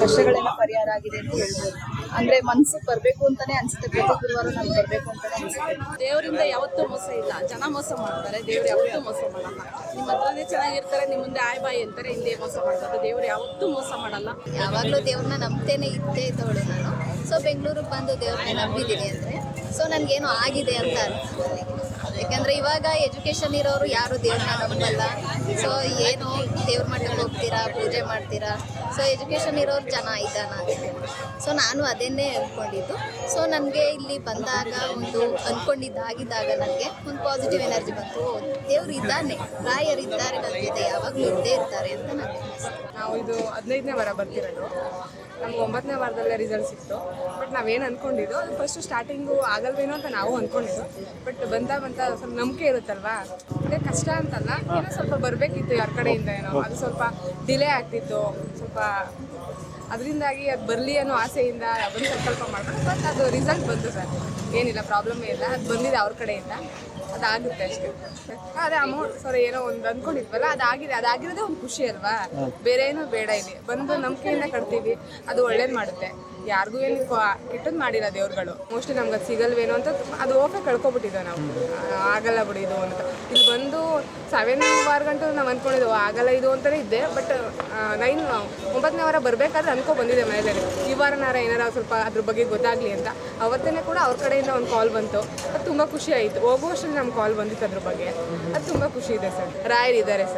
ಕಷ್ಟಗಳೆಲ್ಲ ಪರಿಹಾರ ಆಗಿದೆ ಅಂತ ಹೇಳ್ಬೋದು. ಅಂದ್ರೆ ಮನ್ಸಿಗೆ ಬರ್ಬೇಕು ಅಂತಾನೆ ಅನ್ಸುತ್ತೆ, ಪ್ರತಿ ಗುರುವಾರ ನಾವು ಬರ್ಬೇಕು ಅಂತಾನೆ ಅನ್ಸುತ್ತೆ. ದೇವರಿಂದ ಯಾವತ್ತೂ ಮೋಸ ಇಲ್ಲ. ಜನ ಮೋಸ ಮಾಡ್ತಾರೆ, ದೇವ್ರು ಯಾವತ್ತೂ ಮೋಸ ಮಾಡಲ್ಲ. ನಿಮ್ಮ ಹತ್ರನೇ ಚೆನ್ನಾಗಿರ್ತಾರೆ, ನಿಮ್ಮ ಮುಂದೆ ಆಯ್ ಬಾಯಿ ಅಂತಾರೆ, ಹಿಂದೆ ಮೋಸ ಮಾಡ್ತಾರೆ. ದೇವ್ರು ಯಾವತ್ತೂ ಮೋಸ ಮಾಡಲ್ಲ. ಯಾವಾಗಲೂ ದೇವ್ರನ್ನ ನಂಬ್ತೇನೆ ಇದ್ದವಳು ನಾನು. ಸೊ ಬೆಂಗಳೂರಿಗೆ ಬಂದು ದೇವ್ರನ್ನ ನಂಬಿದ್ದೀನಿ ಅಂದರೆ ಸೊ ನನಗೇನು ಆಗಿದೆ ಅಂತ ಅನ್ಸುತ್ತೆ. ಯಾಕಂದರೆ ಇವಾಗ ಎಜುಕೇಷನ್ ಇರೋರು ಯಾರು ದೇವ್ರನ್ನ ನಂಬಲ್ಲ. ಸೊ ಏನು ದೇವ್ರ ಮಠಕ್ಕೆ ಹೋಗ್ತೀರಾ, ಪೂಜೆ ಮಾಡ್ತೀರಾ. ಸೊ ಎಜುಕೇಷನ್ ಇರೋರು ಜನ ಇದ್ದಾನ ಅಂತ. ಸೊ ನಾನು ಅದನ್ನೇ ಅಂದ್ಕೊಂಡಿದ್ದು. ಸೊ ನನಗೆ ಇಲ್ಲಿ ಬಂದಾಗ ಒಂದು ಅಂದ್ಕೊಂಡಿದ್ದಾಗಿದ್ದಾಗ ನನಗೆ ಒಂದು ಪಾಸಿಟಿವ್ ಎನರ್ಜಿ ಬಂತು. ದೇವ್ರು ಇದ್ದಾನೆ, ರಾಯರಿದ್ದಾರೆ ನನ್ನ ಜೊತೆ, ಯಾವಾಗಲೂ ಇದ್ದೇ ಇರ್ತಾರೆ ಅಂತ ನನಗೆ ಅನಿಸ್ತು. ನಾವು ಇದು 15ನೇ ವಾರ ಬರ್ತಿರೋದು. ನಮ್ಗೆ 9ನೇ ವಾರದಲ್ಲೇ ರಿಸಲ್ಟ್ ಸಿಕ್ತು. ಬಟ್ ನಾವೇನು ಅಂದ್ಕೊಂಡಿದ್ದು ಅದು ಫಸ್ಟು ಸ್ಟಾರ್ಟಿಂಗು ಆಗಲ್ವೇನೋ ಅಂತ ನಾವು ಅಂದ್ಕೊಂಡಿದ್ದು. ಬಟ್ ಬಂತ ಸ್ವಲ್ಪ ನಂಬಿಕೆ ಇರುತ್ತಲ್ವಾ, ಅದೇ ಕಷ್ಟ ಅಂತಲ್ಲ, ಏನೋ ಸ್ವಲ್ಪ ಬರಬೇಕಿತ್ತು ಯಾರ ಕಡೆಯಿಂದ, ಏನೋ ಅದು ಸ್ವಲ್ಪ ಡಿಲೇ ಆಗ್ತಿತ್ತು ಸ್ವಲ್ಪ. ಅದರಿಂದಾಗಿ ಅದು ಬರಲಿ ಅನ್ನೋ ಆಸೆಯಿಂದ ಒಂದು ಸಂಕಲ್ಪ ಮಾಡ್ಕೊಂಡು ಬಟ್ ಅದು ರಿಸಲ್ಟ್ ಬಂತು ಸರ್. ಏನಿಲ್ಲ, ಪ್ರಾಬ್ಲಮ್ಮೇ ಇಲ್ಲ. ಅದು ಬಂದಿದೆ ಅವ್ರ ಕಡೆಯಿಂದ, ಅದಾಗುತ್ತೆ ಅಷ್ಟೇ. ಅದೇ ಅಮೌಂಟ್ ಏನೋ ಒಂದು ಅಂದ್ಕೊಂಡಿದ್ವಲ್ಲ, ಅದಾಗಿರೋದೇ ಒಂದು ಖುಷಿ ಅಲ್ವಾ. ಬೇರೆ ಏನೂ ಬೇಡ. ಇಲ್ಲಿ ಬಂದು ನಂಬಿಕೆಯಿಂದ ಕಟ್ತೀವಿ, ಅದು ಒಳ್ಳೇದು ಮಾಡುತ್ತೆ. ಯಾರಿಗೂ ಏನು ಕೆಟ್ಟದ್ದು ಮಾಡಿಲ್ಲ ದೇವ್ರುಗಳು. ಮೋಸ್ಟ್ಲಿ ನಮ್ಗೆ ಅದು ಸಿಗಲ್ವೇನೋ ಅಂತ ಅದು ಓಕೆ ಕಳ್ಕೊಬಿಟ್ಟಿದ್ದೆವು ನಾವು. ಆಗಲ್ಲ ಬಿಡಿ ಇದು ಅಂತ. ಇಲ್ಲಿ ಬಂದು 7 ವಾರ ಗಂಟು ನಾವು ಅಂದ್ಕೊಂಡಿದ್ದೆವು ಆಗಲ್ಲ ಇದು ಅಂತಲೇ ಇದ್ದೆ. ಬಟ್ 9ನೇ ವಾರ ಬರಬೇಕಾದ್ರೆ ಬಂದಿದೆ ಮೇಲೆ ಈ ವಾರನಾರ ಏನಾರ ಸ್ವಲ್ಪ ಅದ್ರ ಬಗ್ಗೆ ಗೊತ್ತಾಗಲಿ ಅಂತ. ಅವತ್ತೇ ಕೂಡ ಅವ್ರ ಕಡೆಯಿಂದ ಒಂದು ಕಾಲ್ ಬಂತು. ಅದು ತುಂಬ ಖುಷಿ ಆಯಿತು. ಹೋಗುವಷ್ಟರಲ್ಲಿ ನಮ್ಗೆ ಕಾಲ್ ಬಂದಿತ್ತು ಅದ್ರ ಬಗ್ಗೆ. ಅದು ತುಂಬ ಖುಷಿ ಇದೆ ಸರ್. ರಾಯರಿದ್ದಾರೆ ಸರ್.